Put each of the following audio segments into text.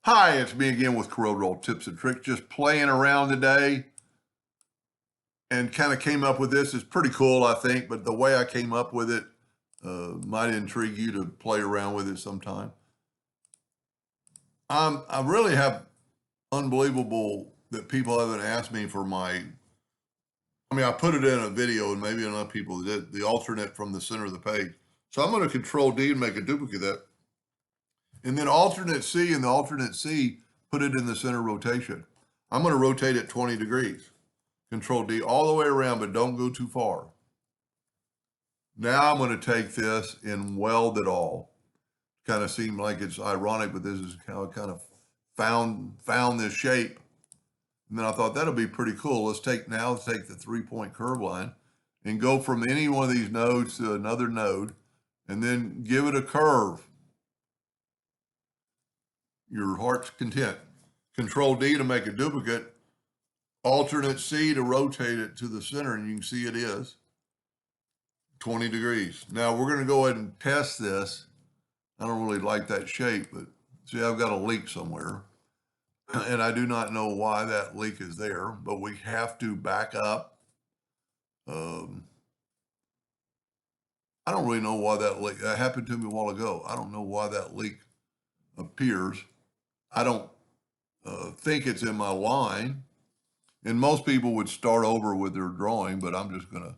Hi, it's me again with CorelDraw Tips and Tricks, just playing around today and kind of came up with this. It's pretty cool, I think, but the way I came up with it might intrigue you to play around with it sometime. I really have unbelievable that people haven't asked me for I put it in a video and maybe enough people did, the alternate from the center of the page. So I'm going to Control D and make a duplicate of that. And then alternate C and the alternate C, put it in the center rotation. I'm going to rotate it 20 degrees. Control D all the way around, but don't go too far. Now I'm going to take this and weld it all. Kind of seemed like it's ironic, but this is how I kind of found this shape. And then I thought that'll be pretty cool. Let's take the 3-point curve line and go from any one of these nodes to another node and then give it a curve. Your heart's content. Control D to make a duplicate. Alternate C to rotate it to the center, and you can see it is 20 degrees. Now we're going to go ahead and test this. I don't really like that shape, but see, I've got a leak somewhere. And I do not know why that leak is there, but we have to back up. I don't really know why that leak, that happened to me a while ago. I don't know why that leak appears. I don't think it's in my line. And most people would start over with their drawing, but I'm just going to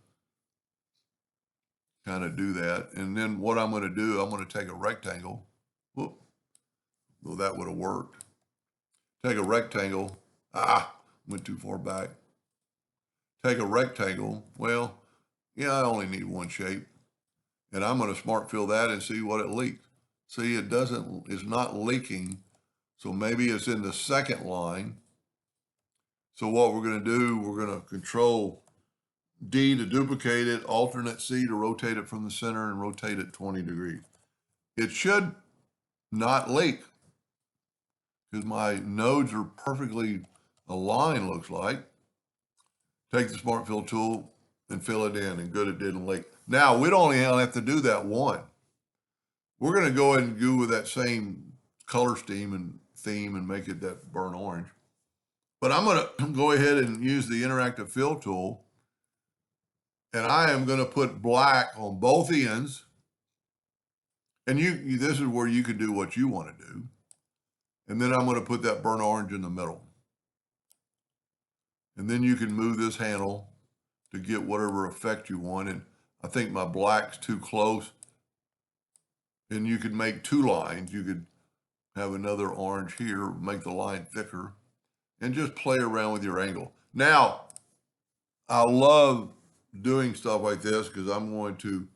kind of do that. And then what I'm going to do, I'm going to take a rectangle. Whoop. Well, that would have worked. Take a rectangle. Went too far back. Take a rectangle. Well, yeah, I only need one shape. And I'm going to smart fill that and see what it leaked. See, it's not leaking. So maybe it's in the second line. So what we're going to do, we're going to Control D to duplicate it, alternate C to rotate it from the center and rotate it 20 degrees. It should not leak because my nodes are perfectly aligned, looks like. Take the Smart Fill tool and fill it in, and good, it didn't leak. Now, we'd only have to do that one. We're going to go ahead and go with that same color scheme and theme and make it that burnt orange. But I'm going to go ahead and use the interactive fill tool. And I am going to put black on both ends. And this is where you can do what you want to do. And then I'm going to put that burnt orange in the middle. And then you can move this handle to get whatever effect you want. And I think my black's too close. And you could make two lines. You could have another orange here, make the line thicker, and just play around with your angle. Now, I love doing stuff like this because I'm going to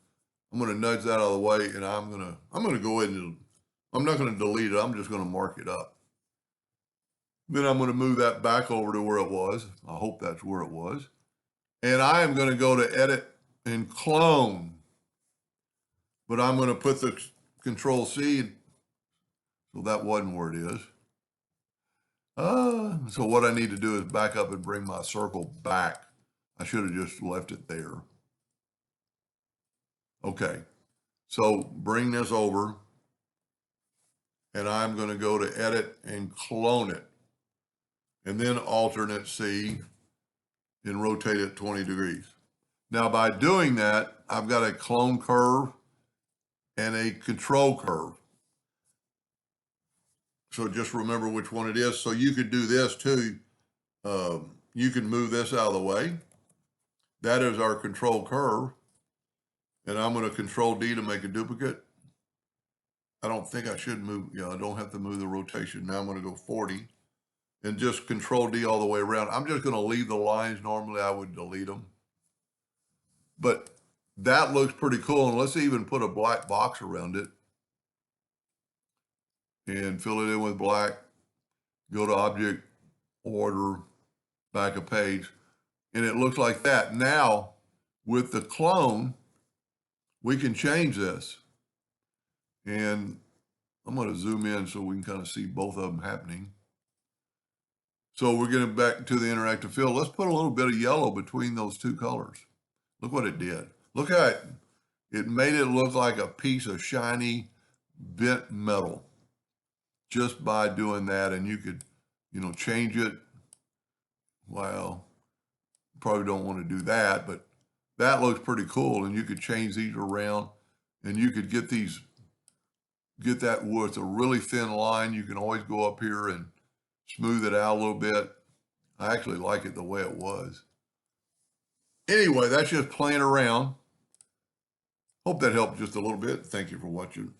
nudge that out of the way, and I'm going to go ahead and I'm not going to delete it. I'm just going to mark it up. Then I'm going to move that back over to where it was. I hope that's where it was. And I am going to go to Edit and Clone. But I'm going to put the Control C, so that wasn't where it is. So what I need to do is back up and bring my circle back. I should have just left it there. Okay, so bring this over, and I'm going to go to Edit and Clone it, and then alternate C and rotate it 20 degrees. Now, by doing that, I've got a clone curve and a control curve. So just remember which one it is. So you could do this too. You can move this out of the way. That is our control curve. And I'm going to Control D to make a duplicate. I don't think I should move. I don't have to move the rotation. Now I'm going to go 40 and just Control D all the way around. I'm just going to leave the lines. Normally I would delete them. But that looks pretty cool. And let's even put a black box around it and fill it in with black. Go to Object, Order, back a page. And it looks like that. Now, with the clone, we can change this. And I'm going to zoom in so we can kind of see both of them happening. So we're getting back to the interactive fill. Let's put a little bit of yellow between those two colors. Look what it did. Look at it. It made it look like a piece of shiny bent metal. just by doing that. And you could, change it. Well, probably don't want to do that, but that looks pretty cool. And you could change these around, and you could get that with a really thin line. You can always go up here and smooth it out a little bit. I actually like it the way it was. Anyway, that's just playing around. Hope that helped just a little bit. Thank you for watching.